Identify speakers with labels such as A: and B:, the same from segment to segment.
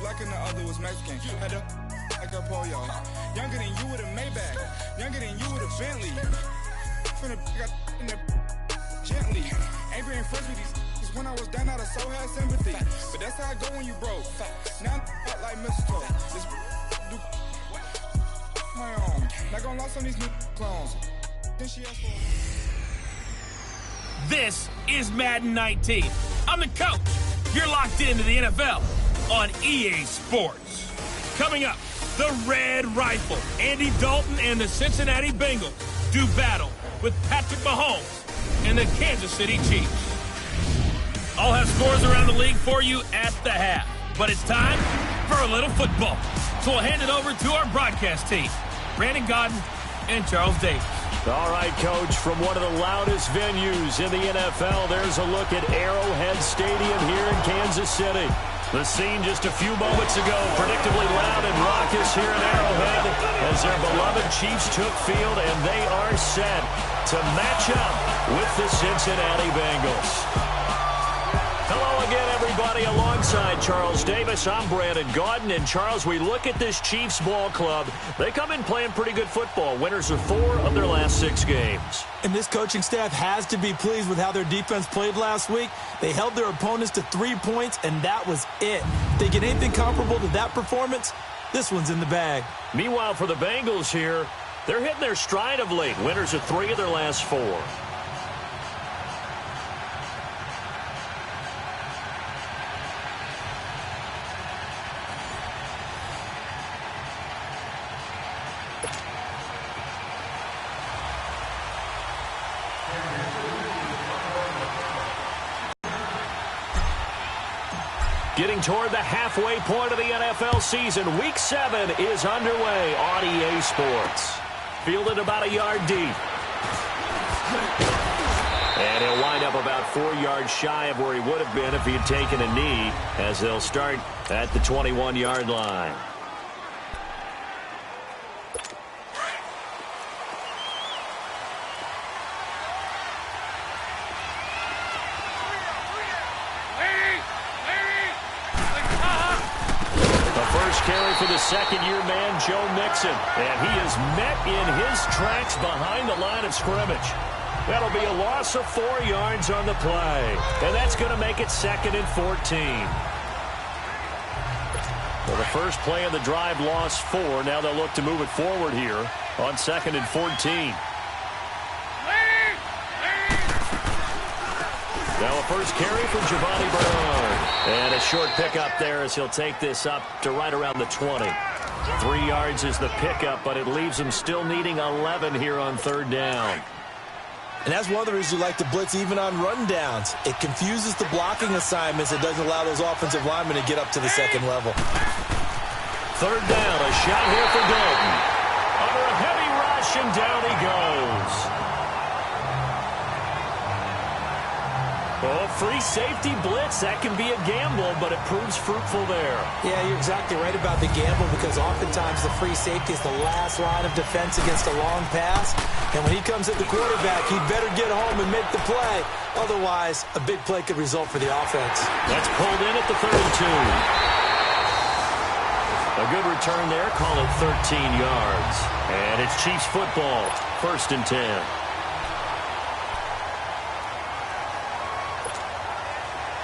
A: black and the other was Mexican. Had a like a polio. Younger than you with a Maybach. Younger than you with a Bentley. From the got in the gently. Ain't been friends with these. Cause when I was down, I so had sympathy. But that's how I go when you broke. Now I'm up like mistletoe. This do my own. Not gonna lost on these new clones. Then she asked for.
B: This is Madden 19. I'm the coach. You're locked into the NFL on EA Sports. Coming up, the Red Rifle. Andy Dalton and the Cincinnati Bengals do battle with Patrick Mahomes and the Kansas City Chiefs. I'll have scores around the league for you at the half. But it's time for a little football. So we'll hand it over to our broadcast team, Brandon Godden and Charles Davis.
C: All right, Coach, from one of the loudest venues in the NFL, there's a look at Arrowhead Stadium here in Kansas City. The scene just a few moments ago, predictably loud and raucous here in Arrowhead as their beloved Chiefs took field, and they are set to match up with the Cincinnati Bengals. Hello again, everybody. Alongside Charles Davis, I'm Brandon Gaudin. And Charles, we look at this Chiefs ball club. They come in playing pretty good football. Winners of 4 of their last 6 games.
D: And this coaching staff has to be pleased with how their defense played last week. They held their opponents to 3 points, and that was it. If they get anything comparable to that performance, this one's in the bag.
C: Meanwhile, for the Bengals here, they're hitting their stride of late. Winners of 3 of their last 4. Getting toward the halfway point of the NFL season, Week 7 is underway on EA Sports. Fielded about a yard deep. And he'll wind up about 4 yards shy of where he would have been if he had taken a knee, as they'll start at the 21-yard line. Carry for the second-year man, Joe Mixon. And he is met in his tracks behind the line of scrimmage. That'll be a loss of 4 yards on the play. And that's going to make it 2nd and 14. Well, the first play of the drive lost 4. Now they'll look to move it forward here on 2nd and 14. Now a first carry for Giovanni Bernard. And a short pickup there as he'll take this up to right around the 20. 3 yards is the pickup, but it leaves him still needing 11 here on 3rd down.
D: And that's one of the reasons you like to blitz even on run downs. It confuses the blocking assignments. It doesn't allow those offensive linemen to get up to the second level.
C: 3rd down, a shot here for Dalton. Under a heavy rush, and down he goes. Oh, free safety blitz. That can be a gamble, but it proves fruitful there.
D: Yeah, you're exactly right about the gamble, because oftentimes the free safety is the last line of defense against a long pass. And when he comes at the quarterback, he better get home and make the play. Otherwise, a big play could result for the offense.
C: That's pulled in at the 32. A good return there. Call it 13 yards. And it's Chiefs football. 1st and 10.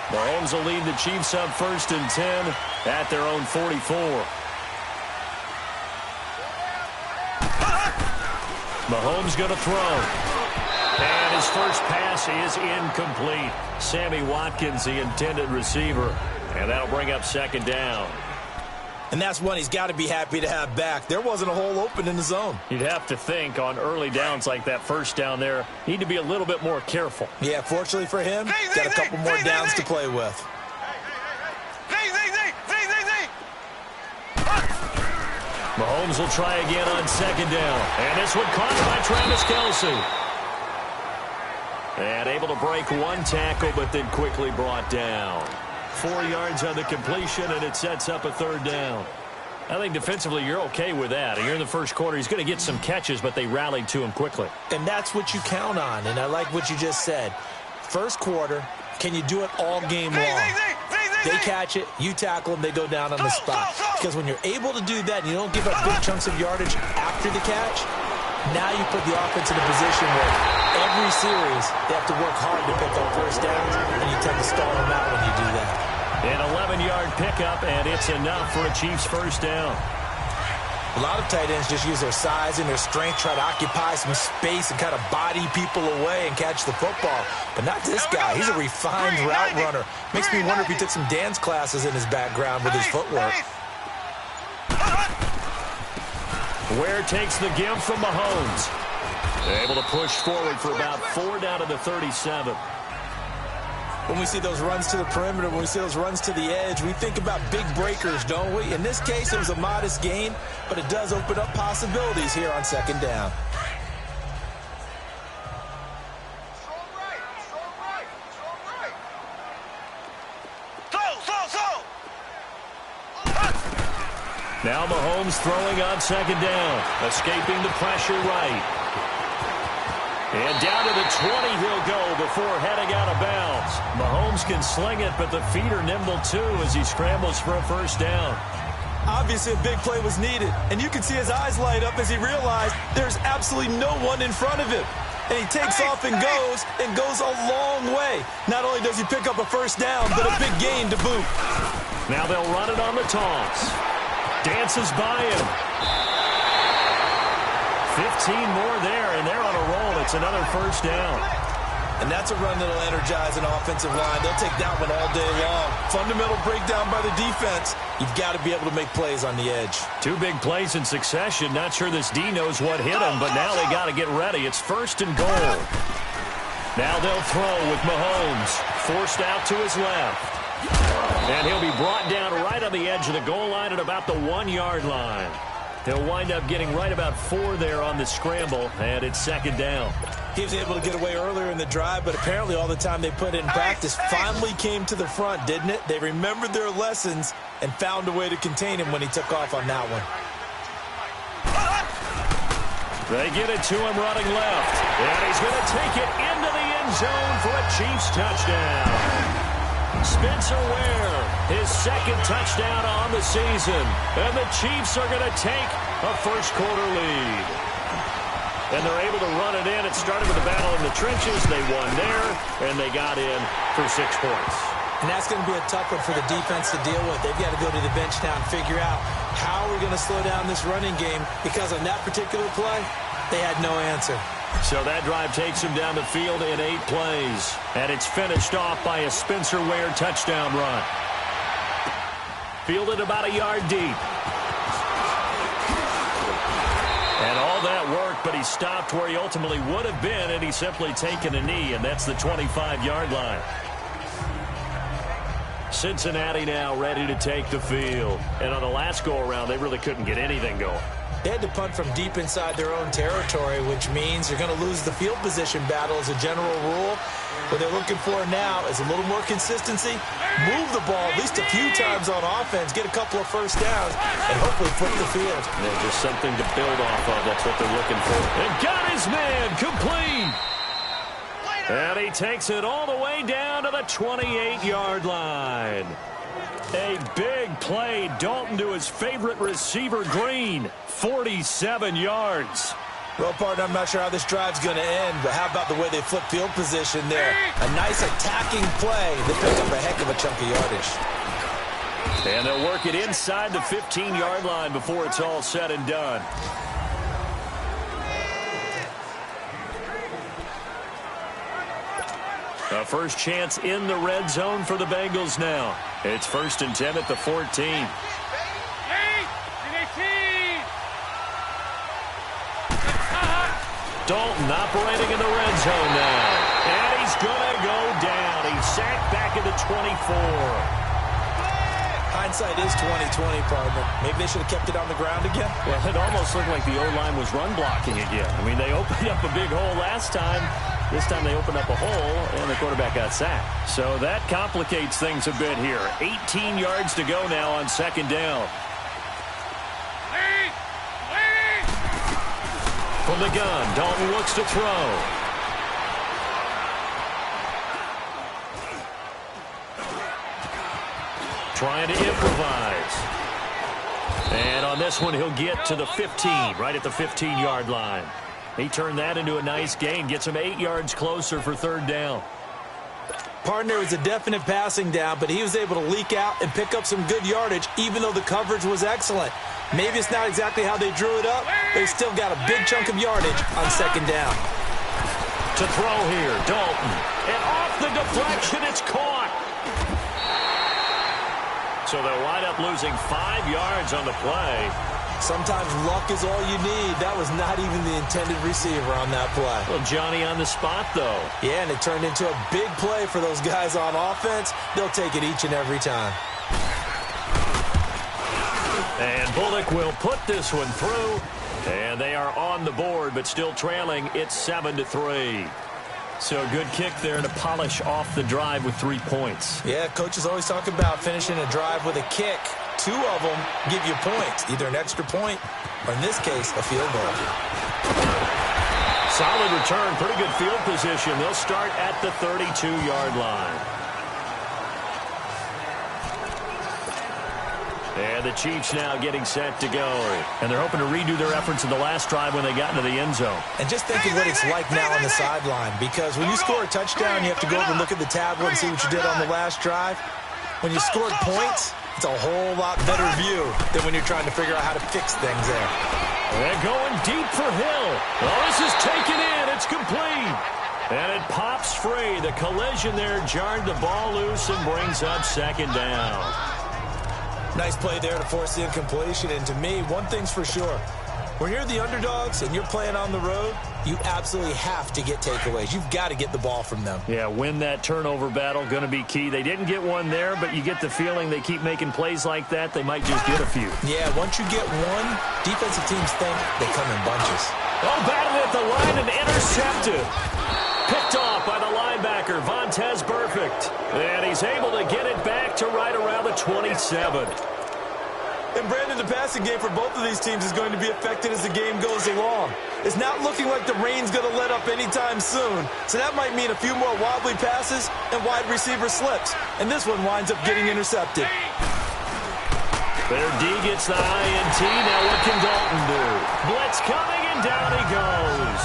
C: Mahomes will lead the Chiefs up 1st and 10 at their own 44. Mahomes going to throw. And his first pass is incomplete. Sammy Watkins, the intended receiver. And that'll bring up 2nd down.
D: And that's one he's got to be happy to have back. There wasn't a hole open in the zone.
C: You'd have to think on early downs like that first down there, need to be a little bit more careful.
D: Yeah, fortunately for him, got a couple more downs to play with.
C: Mahomes will try again on 2nd down. And this one caught by Travis Kelce. And able to break 1 tackle, but then quickly brought down. 4 yards on the completion, and it sets up a 3rd down. I think defensively you're okay with that. Here in the first quarter, he's going to get some catches, but they rallied to him quickly.
D: And that's what you count on, and I like what you just said. First quarter, can you do it all game long? They catch it, you tackle them, they go down on the spot. Because when you're able to do that and you don't give up big chunks of yardage after the catch, now you put the offense in a position where every series they have to work hard to pick up first downs, and you tend to stall them out when you do that.
C: An 11-yard pickup, and it's enough for a Chiefs first down.
D: A lot of tight ends just use their size and their strength, try to occupy some space and kind of body people away and catch the football. But not this guy. He's a refined route runner. Makes me wonder if he took some dance classes in his background with his footwork.
C: Ware takes the give from Mahomes. They're able to push forward for about 4 down to the 37.
D: When we see those runs to the perimeter, when we see those runs to the edge, we think about big breakers, don't we? In this case, it was a modest gain, but it does open up possibilities here on second down.
C: Now Mahomes throwing on second down, escaping the pressure right. And down to the 20 he'll go before heading out of bounds. Mahomes can sling it, but the feet are nimble too as he scrambles for a first down.
D: Obviously a big play was needed, and you can see his eyes light up as he realized there's absolutely no one in front of him. And he takes off and goes a long way. Not only does he pick up a first down, but a big gain to boot.
C: Now they'll run it on the toss. Dances by him. 15 more there, and they're on a roll. It's another first down.
D: And that's a run that'll energize an offensive line. They'll take that one all day long. Fundamental breakdown by the defense. You've got to be able to make plays on the edge.
C: 2 big plays in succession. Not sure this D knows what hit him, but now they got to get ready. It's first and goal. Now they'll throw with Mahomes. Forced out to his left. And he'll be brought down right on the edge of the goal line at about the 1-yard line. They'll wind up getting right about 4 there on the scramble, and it's second down.
D: He was able to get away earlier in the drive, but apparently all the time they put in practice finally came to the front, didn't it? They remembered their lessons and found a way to contain him when he took off on that one.
C: They get it to him running left, and he's going to take it into the end zone for a Chiefs touchdown. Spencer Ware, his second touchdown on the season. And the Chiefs are going to take a first-quarter lead. And they're able to run it in. It started with a battle in the trenches. They won there, and they got in for 6 points.
D: And that's going to be a tough one for the defense to deal with. They've got to go to the bench now and figure out how we're going to slow down this running game, because on that particular play, they had no answer.
C: So that drive takes him down the field in 8 plays. And it's finished off by a Spencer Ware touchdown run. Fielded about a yard deep. And all that work, but he stopped where he ultimately would have been, and he's simply taken a knee, and that's the 25-yard line. Cincinnati now ready to take the field. And on the last go-around, they really couldn't get anything going.
D: They had to punt from deep inside their own territory, which means you're going to lose the field position battle as a general rule. What they're looking for now is a little more consistency, move the ball at least a few times on offense, get a couple of first downs, and hopefully flip the field.
C: There's just something to build off of. That's what they're looking for. And got his man complete. And he takes it all the way down to the 28-yard line. A big play. Dalton to his favorite receiver, Green. 47 yards.
D: Well, partner, I'm not sure how this drive's going to end, but how about the way they flip field position there? A nice attacking play that picked up a heck of a chunk of yardage.
C: And they'll work it inside the 15-yard line before it's all said and done. A first chance in the red zone for the Bengals now. It's 1st and 10 at the 14. Dalton operating in the red zone now. And he's going to go down. He's sacked back at the 24.
D: Hindsight is 20/20, partner. Maybe they should have kept it on the ground again.
C: Well, it almost looked like the O-line was run blocking again. I mean, they opened up a big hole last time. This time they opened up a hole, and the quarterback got sacked. So that complicates things a bit here. 18 yards to go now on second down. From the gun, Dalton looks to throw. trying to improvise. And on this one, he'll get to the 15, right at the 15-yard line. He turned that into a nice gain, gets him 8 yards closer for third down.
D: Partner was a definite passing down, but he was able to leak out and pick up some good yardage, even though the coverage was excellent. Maybe it's not exactly how they drew it up, but he still got a big chunk of yardage on second down.
C: To throw here, Dalton. And off the deflection, it's caught. So they'll wind up losing 5 yards on the play.
D: Sometimes luck is all you need. That was not even the intended receiver on that play.
C: Well, Johnny on the spot, though.
D: Yeah, and it turned into a big play for those guys on offense. They'll take it each and every time.
C: And Bullock will put this one through. And they are on the board, but still trailing. It's 7-3. So a good kick there to polish off the drive with 3 points.
D: Yeah, coaches always talk about finishing a drive with a kick. 2 of them give you points, either an extra point or, in this case, a field goal.
C: Solid return, pretty good field position. They'll start at the 32-yard line. And the Chiefs now getting set to go. And they're hoping to redo their efforts in the last drive when they got into the end zone.
D: And just think of what it's like now on the sideline, because when you score a touchdown, you have to go over and look at the tablet and see what you did on the last drive. When you scored points, it's a whole lot better view than when you're trying to figure out how to fix things there.
C: They're going deep for Hill. Oh, this is taken in. It's complete. And it pops free. The collision there jarred the ball loose and brings up second down.
D: Nice play there to force the incompletion. And to me, one thing's for sure. When you're the underdogs and you're playing on the road, you absolutely have to get takeaways. You've got to get the ball from them.
C: Yeah, win that turnover battle, going to be key. They didn't get one there, but you get the feeling they keep making plays like that, they might just get a few.
D: Yeah, once you get one, defensive teams think they come in bunches.
C: Oh, battled at the line and intercepted. Picked off by the linebacker, Vontaze Burfict. And he's able to get it back to right around the 27.
D: And, Brandon, the passing game for both of these teams is going to be affected as the game goes along. It's not looking like the rain's going to let up anytime soon. So that might mean a few more wobbly passes and wide receiver slips. And this one winds up getting intercepted.
C: Their D gets the INT. Now what can Dalton do? Blitz coming, and down he goes.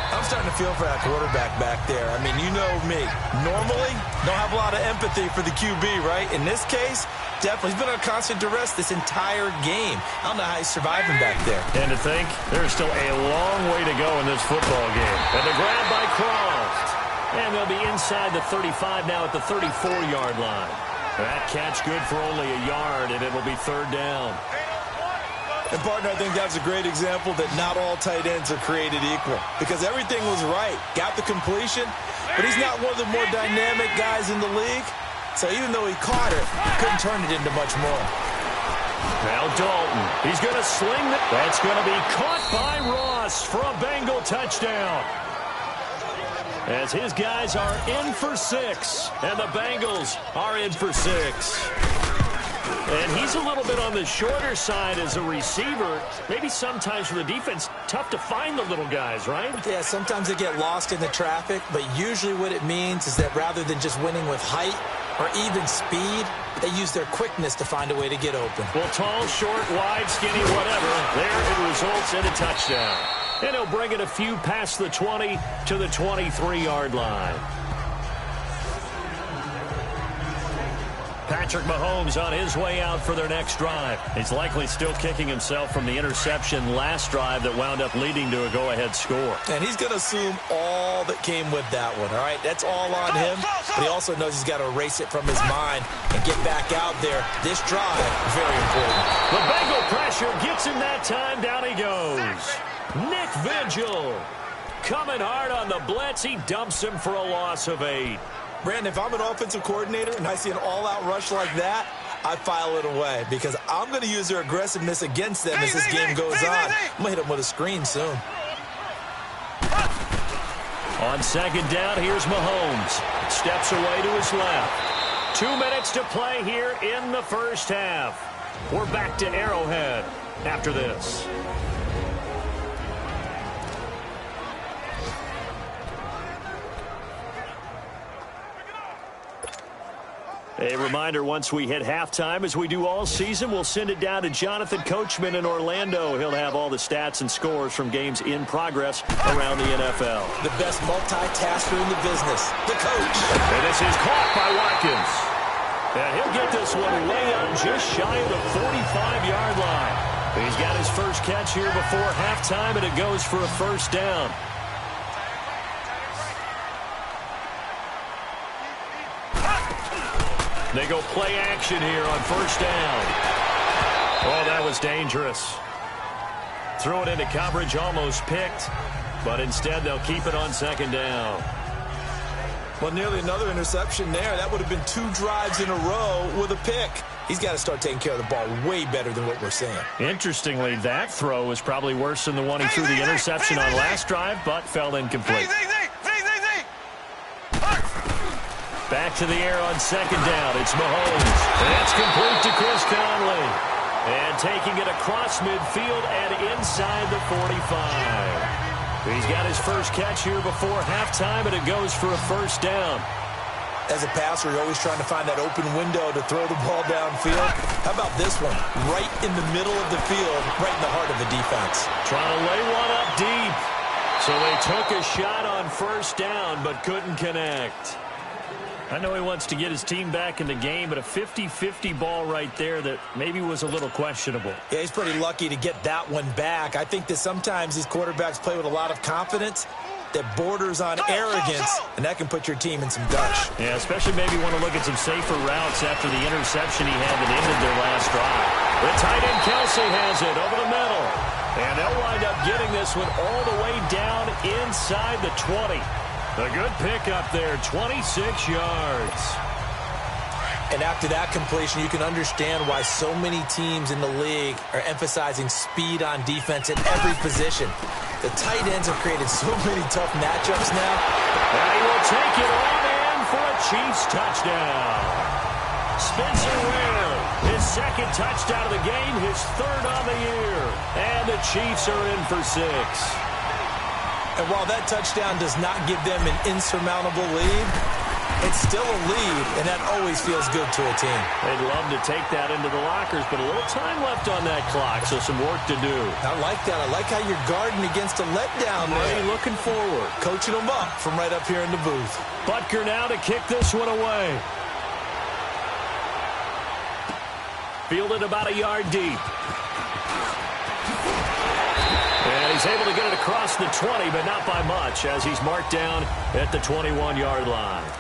D: I'm starting to feel for that quarterback back there. I mean, you know me. Normally, don't have a lot of empathy for the QB, right? In this case, definitely. He's been on constant duress this entire game. I don't know how he's surviving back there.
C: And to think, there's still a long way to go in this football game. And the grab by Croft. And they'll be inside the 35 now at the 34-yard line. That catch good for only a yard, and it'll be third down.
D: And, partner, I think that's a great example that not all tight ends are created equal, because everything was right. Got the completion, but he's not one of the more dynamic guys in the league. So even though he caught it, couldn't turn it into much more.
C: Now Dalton, he's going to sling that. That's going to be caught by Ross for a Bengal touchdown. As his guys are in for 6, and the Bengals are in for 6. And he's a little bit on the shorter side as a receiver. Maybe sometimes for the defense, tough to find the little guys, right?
D: Yeah, sometimes they get lost in the traffic, but usually what it means is that rather than just winning with height or even speed, they use their quickness to find a way to get open.
C: Well, tall, short, wide, skinny, whatever, there it results in a touchdown. And he'll bring it a few past the 20 to the 23-yard line. Patrick Mahomes on his way out for their next drive. He's likely still kicking himself from the interception last drive that wound up leading to a go-ahead score.
D: And he's going to assume all that came with that one, all right? That's all on him, but he also knows he's got to erase it from his mind and get back out there. This drive, very important.
C: The Bengal pressure gets him that time. Down he goes. Nick Vigil coming hard on the blitz. He dumps him for a loss of 8.
D: Brandon, if I'm an offensive coordinator and I see an all-out rush like that, I file it away because I'm going to use their aggressiveness against them as this game goes on. I'm going to hit them with a screen soon.
C: On second down, here's Mahomes. Steps away to his left. 2 minutes to play here in the first half. We're back to Arrowhead after this. A reminder, once we hit halftime, as we do all season, we'll send it down to Jonathan Coachman in Orlando. He'll have all the stats and scores from games in progress around the NFL.
D: The best multitasker in the business, the coach.
C: And this is caught by Watkins. And he'll get this one way up just shy of the 45-yard line. He's got his first catch here before halftime, and it goes for a first down. They go play action here on first down. Oh, that was dangerous. Threw it into coverage, almost picked, but instead they'll keep it on second down.
D: Well, nearly another interception there. That would have been 2 drives in a row with a pick. He's got to start taking care of the ball way better than what we're seeing. Interestingly, that throw was probably worse than the one he threw the interception on last drive, but fell incomplete. Back to the air on second down. It's Mahomes. That's complete to Chris Conley. And taking it across midfield and inside the 45. He's got his first catch here before halftime, and it goes for a first down. As a passer, you're always trying to find that open window to throw the ball downfield. How about this one? Right in the middle of the field, right in the heart of the defense. Trying to lay one up deep. So they took a shot on first down, but couldn't connect. I know he wants to get his team back in the game, but a 50-50 ball right there that maybe was a little questionable. Yeah, he's pretty lucky to get that one back. I think that sometimes these quarterbacks play with a lot of confidence that borders on arrogance, and that can put your team in some dutch. Yeah, especially maybe want to look at some safer routes after the interception he had that ended their last drive. The tight end Kelsey has it over the middle, and they'll wind up getting this one all the way down inside the 20. A good pickup there, 26 yards. And after that completion, you can understand why so many teams in the league are emphasizing speed on defense in every position. The tight ends have created so many tough matchups now. And he will take it on in for a Chiefs touchdown. Spencer Ware, his second touchdown of the game, his third on the year. And the Chiefs are in for 6. And while that touchdown does not give them an insurmountable lead, it's still a lead, and that always feels good to a team. They'd love to take that into the lockers, but a little time left on that clock, so some work to do. I like that. I like how you're guarding against a letdown there. Really looking forward. Coaching them up from right up here in the booth. Butker now to kick this one away. Fielded about a yard deep. And he's able to get it across the 20, but not by much, as he's marked down at the 21-yard line.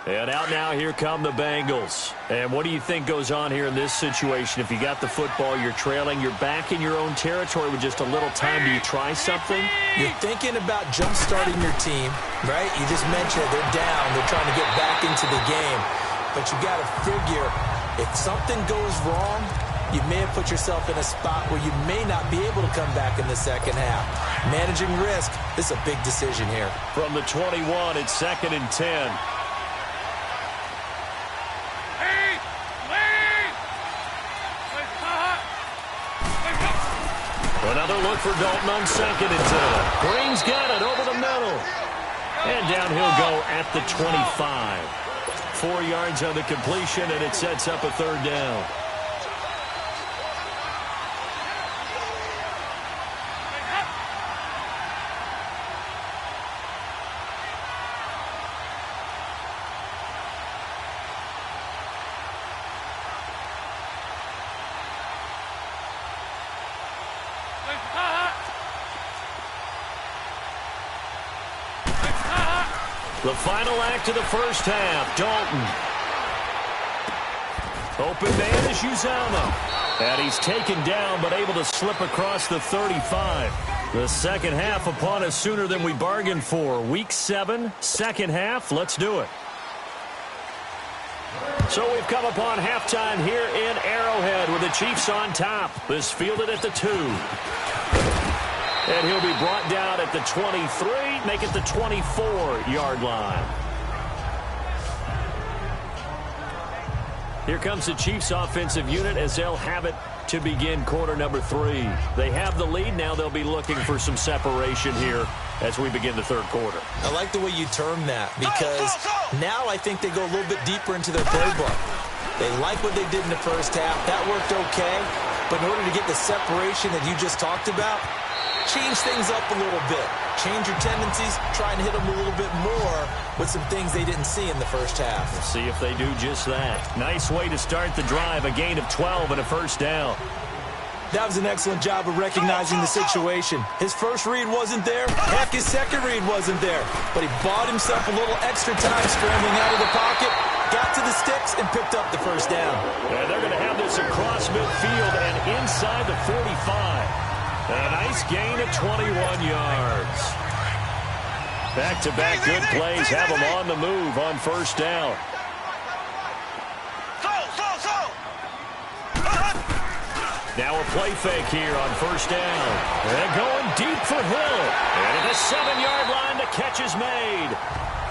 D: And out now, here come the Bengals. And what do you think goes on here in this situation? If you got the football, you're trailing, you're back in your own territory with just a little time. Do you try something? You're thinking about jump-starting your team, right? You just mentioned they're down. They're trying to get back into the game. But you got to figure, if something goes wrong, you may have put yourself in a spot where you may not be able to come back in the second half. Managing risk, this is a big decision here. From the 21, it's 2nd and 10. Another look for Dalton on 2nd and 10. Green's got it over the middle. And down he'll go at the 25. 4 yards on the completion, and it sets up a third down. The final act of the first half, Dalton. Open man is Uzama. And he's taken down, but able to slip across the 35. The second half upon us sooner than we bargained for. Week 7, second half. Let's do it. So we've come upon halftime here in Arrowhead with the Chiefs on top. This fielded at the 2. And he'll be brought down at the 23, make it the 24-yard line. Here comes the Chiefs offensive unit as they'll have it to begin quarter number 3. They have the lead. Now they'll be looking for some separation here
C: as we begin the third quarter.
D: I like the way you term that because now I think they go a little bit deeper into their playbook. They like what they did in the first half. That worked okay. But in order to get the separation that you just talked about, change things up a little bit. Change your tendencies, try and hit them a little bit more with some things they didn't see in the first half.
C: We'll see if they do just that. Nice way to start the drive, a gain of 12 and a first down.
D: That was an excellent job of recognizing the situation. His first read wasn't there. Heck, his second read wasn't there. But he bought himself a little extra time scrambling out of the pocket, got to the sticks, and picked up the first down.
C: And they're going to have this across midfield and inside the 45. A nice gain of 21 yards. Back-to-back good plays have them on the move on first down. Now a play fake here on first down. And going deep for Hill. And at the 7-yard line, the catch is made.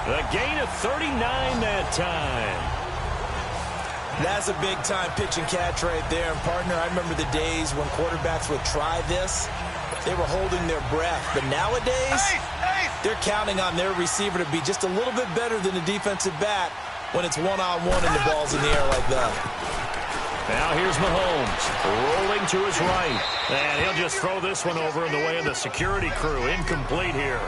C: The gain of 39 that time.
D: That's a big-time pitch and catch right there. And, partner, I remember the days when quarterbacks would try this. They were holding their breath. But nowadays, they're counting on their receiver to be just a little bit better than the defensive back when it's one-on-one and the ball's in the air like that.
C: Now here's Mahomes, rolling to his right. And he'll just throw this one over in the way of the security crew. Incomplete here.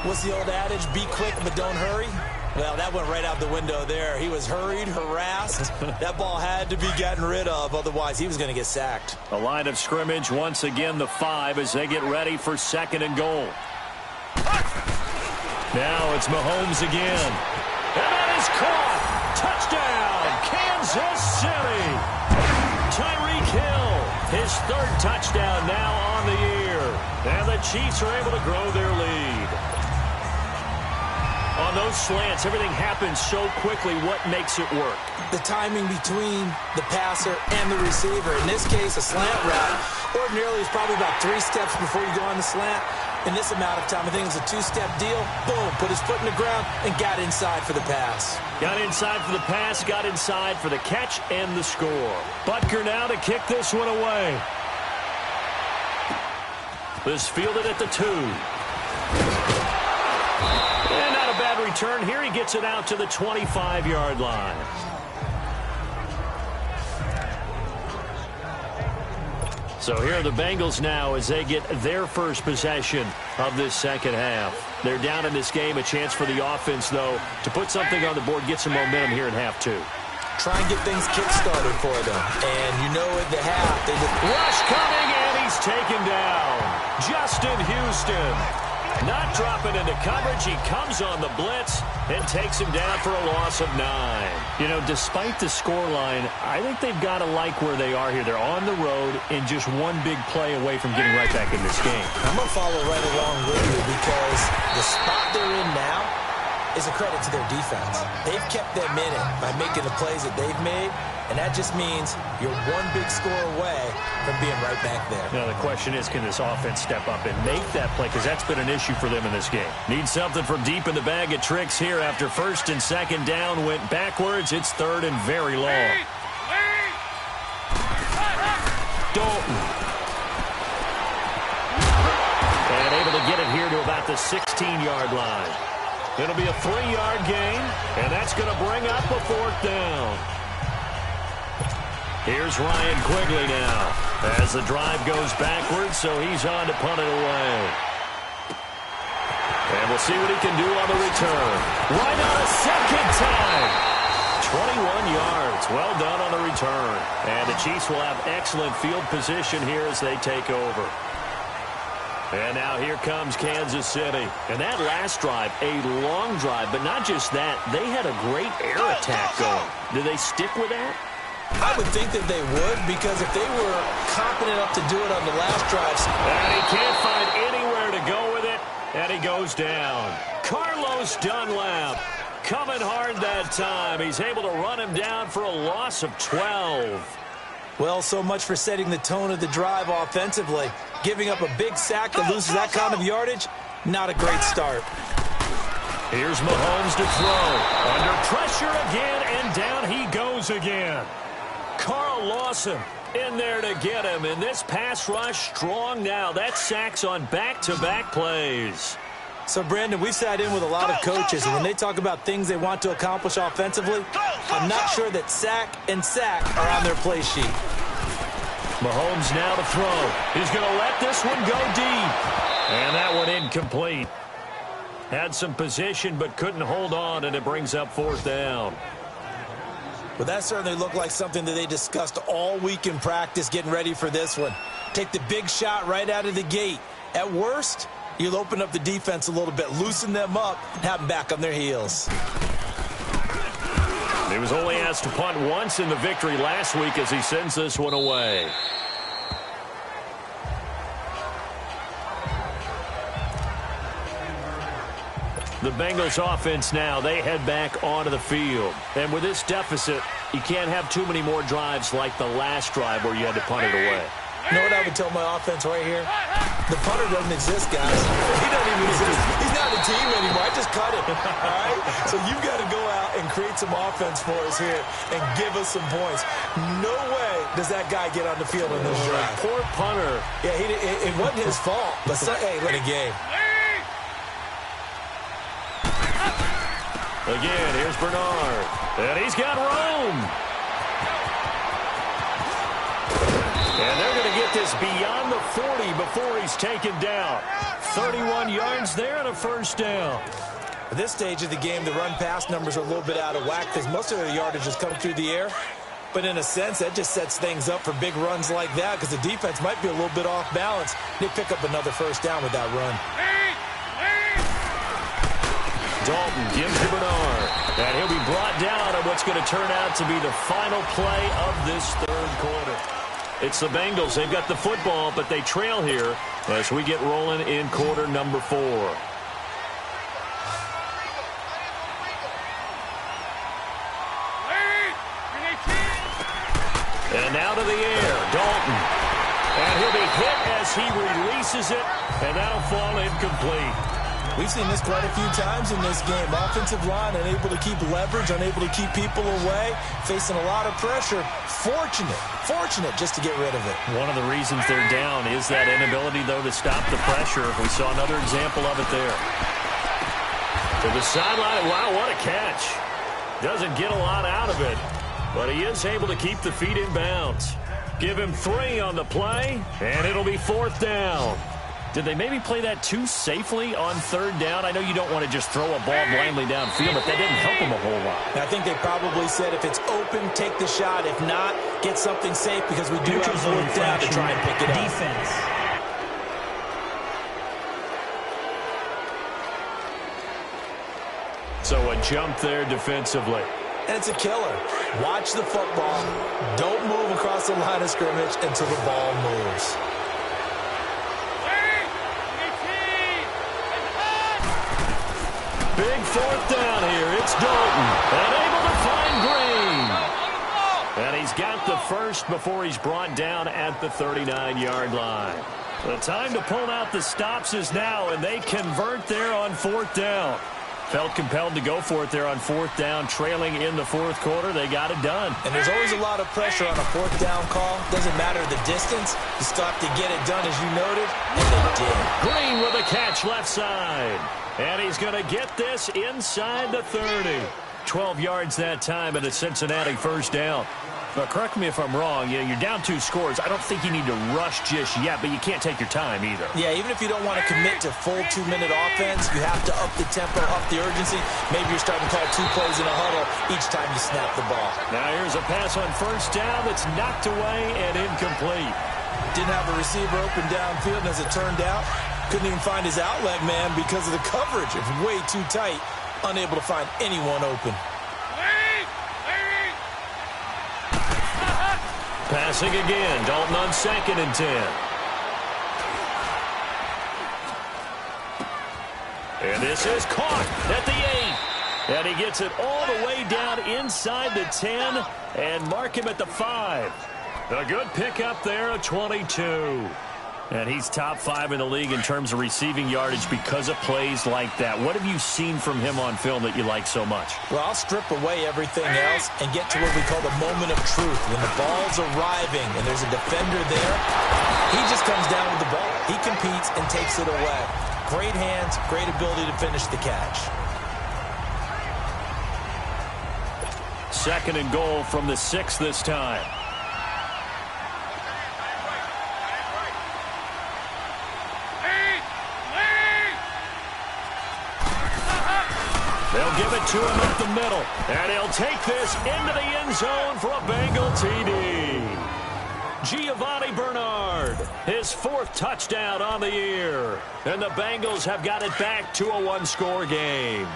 D: What's the old adage? Be quick, but don't hurry. Well, that went right out the window there. He was hurried, harassed. That ball had to be gotten rid of, otherwise he was going to get sacked.
C: A line of scrimmage, once again the 5 as they get ready for second and goal. Now it's Mahomes again. And that is caught. Touchdown, Kansas City. Tyreek Hill, his third touchdown now on the year. And the Chiefs are able to grow their lead. On those slants, everything happens so quickly. What makes it work?
D: The timing between the passer and the receiver. In this case, a slant route. Ordinarily, it's probably about 3 steps before you go on the slant. In this amount of time, I think it was a 2-step deal. Boom, put his foot in the ground and got inside for the pass.
C: Got inside for the pass, got inside for the catch and the score. Butker now to kick this one away. This fielded at the 2. And not a bad return here. He gets it out to the 25-yard line. So here are the Bengals now as they get their first possession of this second half. They're down in this game. A chance for the offense, though, to put something on the board, get some momentum here in half 2.
D: Try and get things kick-started for them. And you know at the half, they just...
C: Rush coming, and he's taken down. Justin Houston. Not dropping into coverage. He comes on the blitz and takes him down for a loss of 9. You know, despite the scoreline, I think they've got to like where they are here. They're on the road and just one big play away from getting right back in this game.
D: I'm going to follow right along with you because the spot they're in now is a credit to their defense. They've kept them in it by making the plays that they've made, and that just means you're one big score away from being right back there.
C: Now, the question is, can this offense step up and make that play? Because that's been an issue for them in this game. Need something from deep in the bag of tricks here after first and second down went backwards. It's third and very long. Dalton. And able to get it here to about the 16-yard line. It'll be a 3-yard gain, and that's going to bring up a 4th down. Here's Ryan Quigley now as the drive goes backwards, so he's on to punt it away. And we'll see what he can do on the return. Why not a second time? 21 yards. Well done on the return. And the Chiefs will have excellent field position here as they take over. And now here comes Kansas City. And that last drive, a long drive, but not just that. They had a great air attack going. Do they stick with that?
D: I would think that they would, because if they were competent enough to do it on the last drive.
C: And he can't find anywhere to go with it, and he goes down. Carlos Dunlap coming hard that time. He's able to run him down for a loss of 12.
D: Well, so much for setting the tone of the drive offensively. Giving up a big sack that loses that kind of yardage, not a great start.
C: Here's Mahomes to throw. Under pressure again, and down he goes again. Carl Lawson in there to get him, and this pass rush strong now. That's sacks on back-to-back plays.
D: So, Brandon, we've sat in with a lot of coaches, and when they talk about things they want to accomplish offensively, I'm not sure that sack and sack are on their play sheet.
C: Mahomes now to throw. He's going to let this one go deep. And that one incomplete. Had some position but couldn't hold on, and it brings up 4th down.
D: Well, that certainly looked like something that they discussed all week in practice getting ready for this one. Take the big shot right out of the gate. At worst, you'll open up the defense a little bit, loosen them up, and have them back on their heels.
C: He was only asked to punt once in the victory last week as he sends this one away. The Bengals offense now, they head back onto the field. And with this deficit, you can't have too many more drives like the last drive where you had to punt it away.
D: You know what I would tell my offense right here? The punter doesn't exist, guys. He doesn't even exist. He's not a team anymore. I just cut him. All right? So you've got to go out and create some offense for us here and give us some points. No way does that guy get on the field in this drive.
C: Poor punter.
D: Yeah, it wasn't his fault. But, hey, let a game.
C: Again, here's Bernard. And he's got room. And they're going to get this beyond the 40 before he's taken down. 31 yards there and a 1st down.
D: At this stage of the game, the run-pass numbers are a little bit out of whack because most of their yardage has come through the air. But in a sense, that just sets things up for big runs like that because the defense might be a little bit off balance. They pick up another 1st down with that run.
C: Dalton gives to Bernard. And he'll be brought down on what's going to turn out to be the final play of this 3rd quarter. It's the Bengals. They've got the football, but they trail here as we get rolling in quarter number 4. And now to the air, Dalton. And he'll be hit as he releases it, and that'll fall incomplete.
D: We've seen this quite a few times in this game. Offensive line unable to keep leverage, unable to keep people away, facing a lot of pressure. Fortunate just to get rid of it.
C: One of the reasons they're down is that inability, though, to stop the pressure. We saw another example of it there. To the sideline. Wow, what a catch. Doesn't get a lot out of it, but he is able to keep the feet in bounds. Give him 3 on the play, and it'll be 4th down. Did they maybe play that too safely on 3rd down? I know you don't want to just throw a ball blindly downfield, but that didn't help them a whole lot.
D: I think they probably said if it's open, take the shot. If not, get something safe because we do have 4th down to try and pick it up.
E: Defense.
C: So a jump there defensively.
D: And it's a killer. Watch the football. Don't move across the line of scrimmage until the ball moves.
C: Big 4th down here. It's Dalton. And able to find Green. And he's got the 1st before he's brought down at the 39-yard line. The time to pull out the stops is now, and they convert there on 4th down. Felt compelled to go for it there on 4th down, trailing in the 4th quarter. They got it done.
D: And there's always a lot of pressure on a 4th down call. Doesn't matter the distance. You still have to get it done, as you noted, and they did.
C: Green with a catch left side. And he's going to get this inside the 30. 12 yards that time and a Cincinnati 1st down. Now, correct me if I'm wrong. You're down 2 scores. I don't think you need to rush just yet, but you can't take your time either.
D: Yeah, even if you don't want to commit to full 2-minute offense, you have to up the tempo, up the urgency. Maybe you're starting to call 2 plays in a huddle each time you snap the ball.
C: Now here's a pass on 1st down that's knocked away and incomplete.
D: Didn't have a receiver open downfield, and as it turned out, couldn't even find his outlet man because of the coverage. It's way too tight, unable to find anyone open.
C: Passing again. Dalton on 2nd and 10. And this is caught at the 8. And he gets it all the way down inside the 10 and mark him at the 5. A good pickup there, a 22. And he's top 5 in the league in terms of receiving yardage because of plays like that. What have you seen from him on film that you like so much?
D: Well, I'll strip away everything else and get to what we call the moment of truth. When the ball's arriving and there's a defender there, he just comes down with the ball. He competes and takes it away. Great hands, great ability to finish the catch.
C: 2nd and goal from the 6 this time. They'll give it to him up the middle. And he'll take this into the end zone for a Bengal TD. Giovanni Bernard, his 4th touchdown on the year. And the Bengals have got it back to a 1-score game.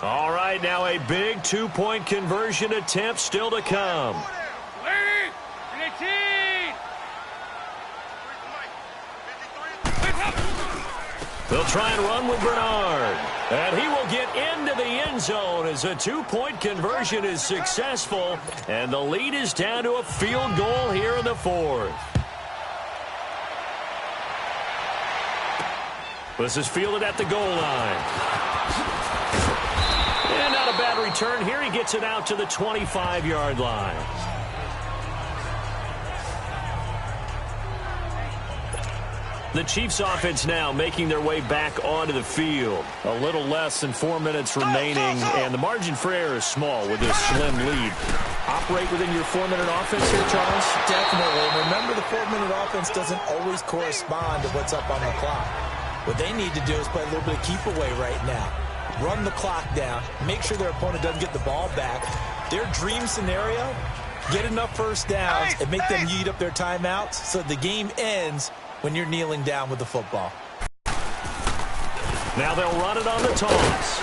C: All right, now a big 2-point conversion attempt still to come. They'll try and run with Bernard. And he will get into the end zone as a 2-point conversion is successful. And the lead is down to a field goal here in the 4th. This is fielded at the goal line. And not a bad return here. He gets it out to the 25-yard line. The Chiefs offense now making their way back onto the field. A little less than 4 minutes remaining, and the margin for error is small with this slim lead. Operate within your 4-minute offense here, Charles?
D: Definitely. Remember, the 4-minute offense doesn't always correspond to what's up on the clock. What they need to do is play a little bit of keep away right now. Run the clock down. Make sure their opponent doesn't get the ball back. Their dream scenario, get enough first downs and make them eat up their timeouts so the game ends when you're kneeling down with the football.
C: Now they'll run it on the toss.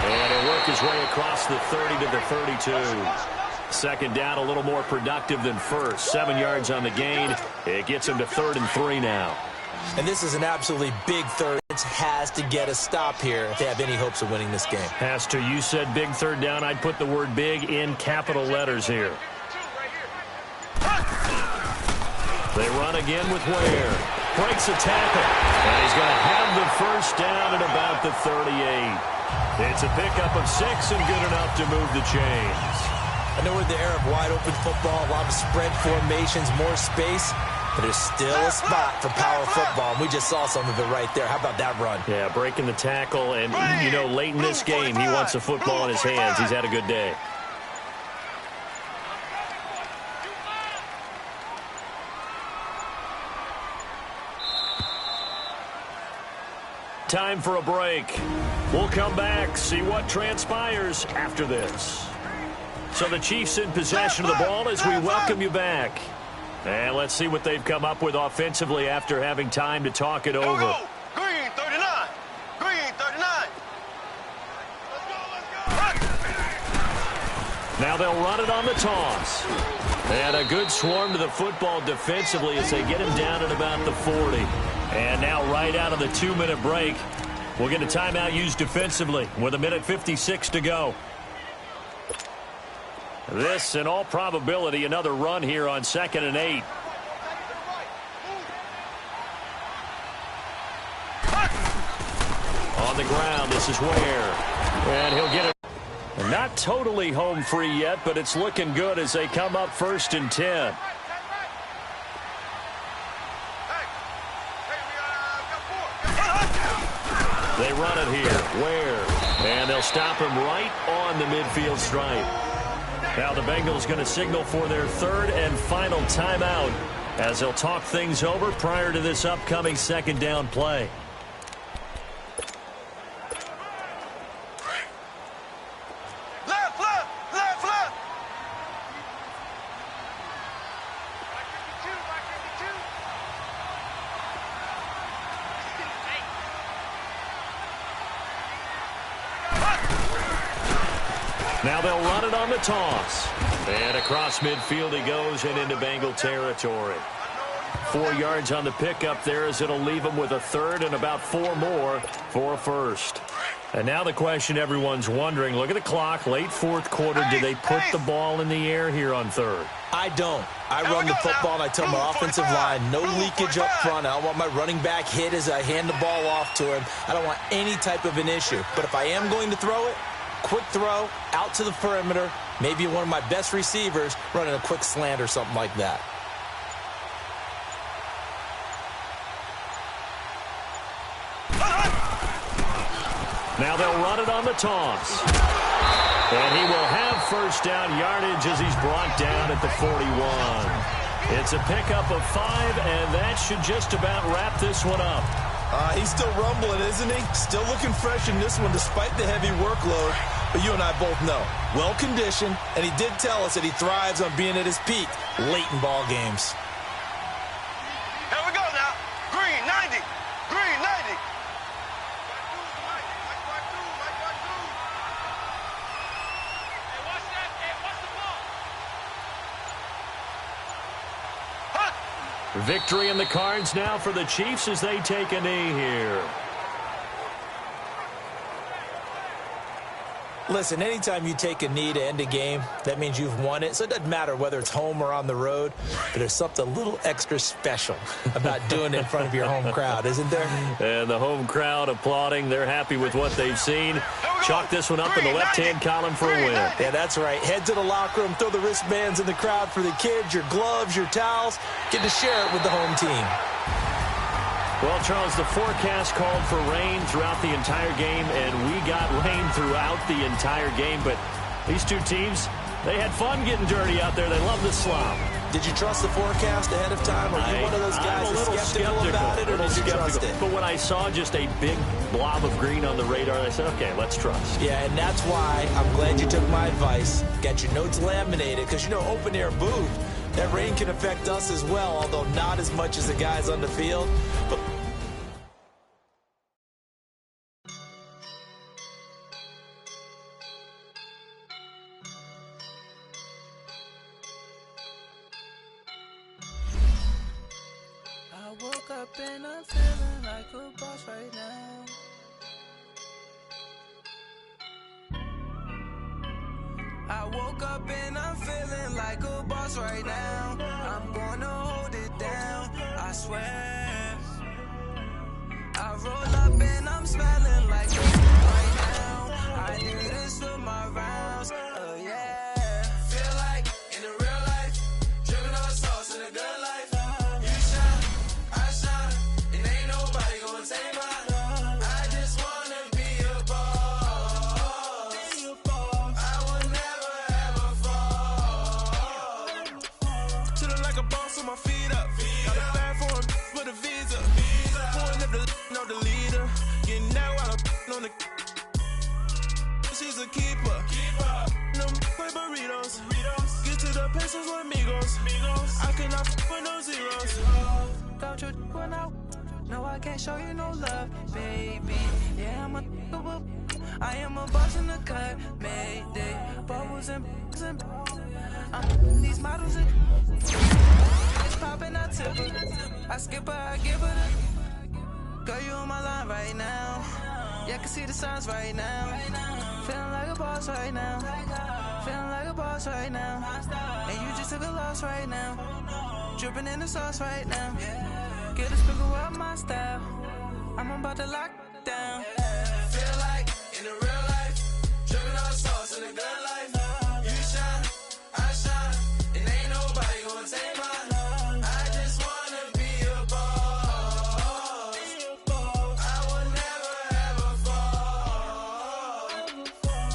C: And he'll work his way across the 30 to the 32. 2nd down, a little more productive than first. 7 yards on the gain. It gets him to 3rd and 3 now.
D: And this is an absolutely big third. It has to get a stop here if they have any hopes of winning this game.
C: Has to. You said big 3rd down. I'd put the word big in capital letters here. They run again with Ware. Breaks a tackle. And he's going to have the 1st down at about the 38. It's a pickup of 6 and good enough to move the chains.
D: I know we're in the era of wide-open football, a lot of spread formations, more space, but there's still a spot for power football, and we just saw some of it right there. How about that run?
C: Yeah, breaking the tackle, and, you know, late in this game, he wants the football in his hands. He's had a good day. Time for a break. We'll come back, see what transpires after this. So the Chiefs in possession of the ball as we welcome you back. And let's see what they've come up with offensively after having time to talk it over.
E: Green 39. Green 39. Let's go.
C: Now they'll run it on the toss. And a good swarm to the football defensively as they get him down at about the 40. And now right out of the 2-minute break, we'll get a timeout used defensively with 1:56 to go. This, in all probability, another run here on 2nd and 8. On the ground, this is Ware. And he'll get it. Not totally home free yet, but it's looking good as they come up 1st and 10. They run it here. Ware. And they'll stop him right on the midfield stripe. Now the Bengals going to signal for their 3rd and final timeout as they'll talk things over prior to this upcoming 2nd down play.
E: Left, left, left, left.
C: Now they'll run it on the toss. And across midfield he goes and into Bengal territory. 4 yards on the pickup there as it'll leave him with a 3rd and about 4 more for a 1st. And now the question everyone's wondering, look at the clock, late 4th quarter, do they put the ball in the air here on 3rd?
D: I don't. I run the football and I tell my offensive line, no leakage up front. I don't want my running back hit as I hand the ball off to him. I don't want any type of an issue. But if I am going to throw it, quick throw, out to the perimeter, maybe one of my best receivers running a quick slant or something like that.
C: Now they'll run it on the toss. And he will have first down yardage as he's brought down at the 41. It's a pickup of 5, and that should just about wrap this one up.
D: He's still rumbling, isn't he? Still looking fresh in this one despite the heavy workload. But you and I both know, well-conditioned, and he did tell us that he thrives on being at his peak late in ball games.
E: Here we go now. Green 90. Green 90.
C: Victory in the cards now for the Chiefs as they take a knee here.
D: Listen, anytime you take a knee to end a game, that means you've won it. So it doesn't matter whether it's home or on the road, but there's something a little extra special about doing it in front of your home crowd, isn't there?
C: And the home crowd applauding. They're happy with what they've seen. Chalk this one up in the left-hand column for a win.
D: Yeah, that's right. Head to the locker room, throw the wristbands in the crowd for the kids, your gloves, your towels. Get to share it with the home team.
C: Well, Charles, the forecast called for rain throughout the entire game, and we got rain throughout the entire game. But these two teams, they had fun getting dirty out there. They love the slop.
D: Did you trust the forecast ahead of time? Are you one of those guys that's skeptical about it, or did you trust it?
C: But when I saw just a big blob of green on the radar, I said, okay, let's trust.
D: Yeah, and that's why I'm glad you took my advice. Got your notes laminated, because, you know, open-air booth, that rain can affect us as well, although not as much as the guys on the field. But
F: I woke up and I'm feeling like a boss right now. I woke up and I'm feeling like a boss right now. I'm gonna hold it down, I swear. I roll up and I'm smelling like a right now. I do this for my rounds, oh yeah. Feel like in the real life, dripping on sauce in a good life. You shine, I shine, and ain't nobody gonna take mine. I just wanna be a boss. I will never ever fall. Chillin' like a boss with my feet up. Got a bag for a visa. Pulling up the leader. Getting out while I'm on the. She's a keeper. No play burritos. Get to the pesos with amigos. I cannot with no zeros. Don't you run out? No, I can't show you no love, baby. Yeah, I am a boss in the cut. Mayday. Bubbles and I'm these models and it's popping, I tip her. I skip her, I give her the. Girl, you on my line right now. Yeah, I can see the signs right now. Feeling like a boss right now. Feeling like a boss right now. And you just took a loss right now. Dripping in the sauce right now. Get a sprinkle up my style. I'm about to lock down. Feel like in the real life, dripping on sauce in the good life. You shine, I shine, and ain't nobody gonna take mine. I just wanna be a boss. I will never ever fall.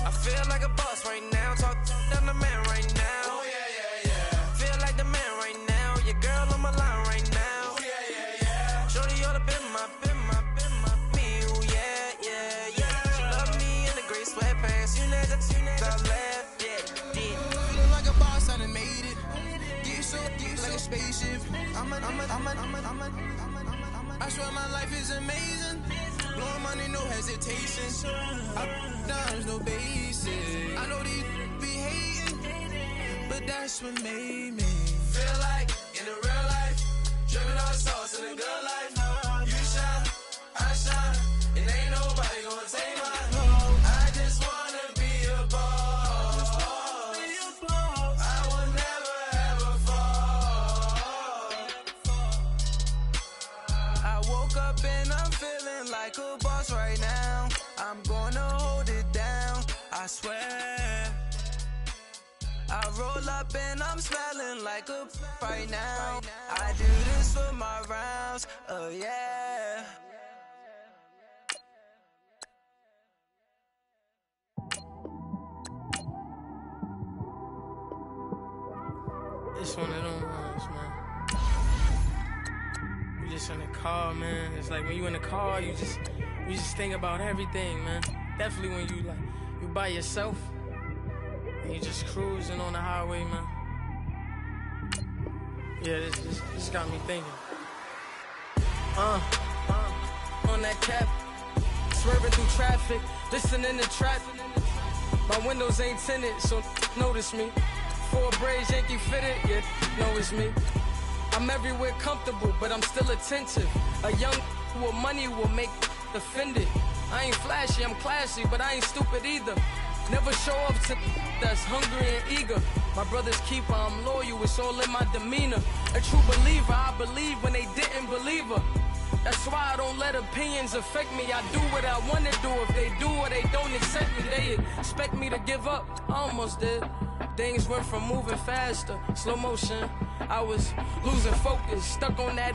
F: I feel like a boss right now. Talk to the man right now. Oh yeah. Feel like the man right now. Your girl on my line right now. Oh yeah. Shorty oughta been my me. Ooh yeah. She love me in the gray sweatpants. You never I left. Yeah.
G: Feeling like a boss, I done made it. Get so like a spaceship. I swear my life is amazing. Blowing money, no hesitation. There's no basic. I know these be hating, but that's what made me.
F: Feel like in the real life, dripping on sauce in the good life. You shine, I shine, and ain't nobody gonna take mine. I just wanna be a boss. I will never ever fall. I woke up and I'm feeling like a boss right now. I'm gonna hold it down, I swear. I roll up and I'm smelling like a right now. I do this for my rounds, oh yeah.
H: It's one of them ones, man. You just in the car, man. It's like when you in the car, you just think about everything, man. Definitely when you by yourself and you just cruising on the highway, man. Yeah, this got me thinking. On that cap, swerving through traffic, listening to trap. My windows ain't tinted, so notice me. 4 braids, Yankee fitted, yeah, know it's me. I'm everywhere comfortable, but I'm still attentive. A young with money will make offended. I ain't flashy, I'm classy, but I ain't stupid either. Never show up to that's hungry and eager. My brother's keeper, I'm loyal, it's all in my demeanor. A true believer, I believe when they didn't believe her. That's why I don't let opinions affect me. I do what I want to do. If they do or they don't accept me, they expect me to give up. I almost did. Things went from moving faster, slow motion. I was losing focus, stuck on that.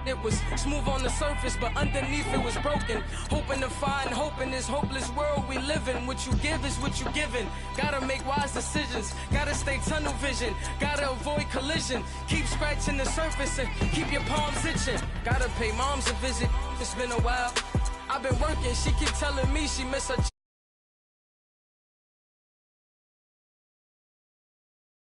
H: It was smooth on the surface, but underneath it was broken. Hoping to find hope in this hopeless world we live in. What you give is what you given. Gotta make wise decisions. Gotta stay tunnel vision. Gotta avoid collision. Keep scratching the surface and keep your palms itching. Gotta pay moms a visit. It's been a while. I've been working. She keep telling me she miss her.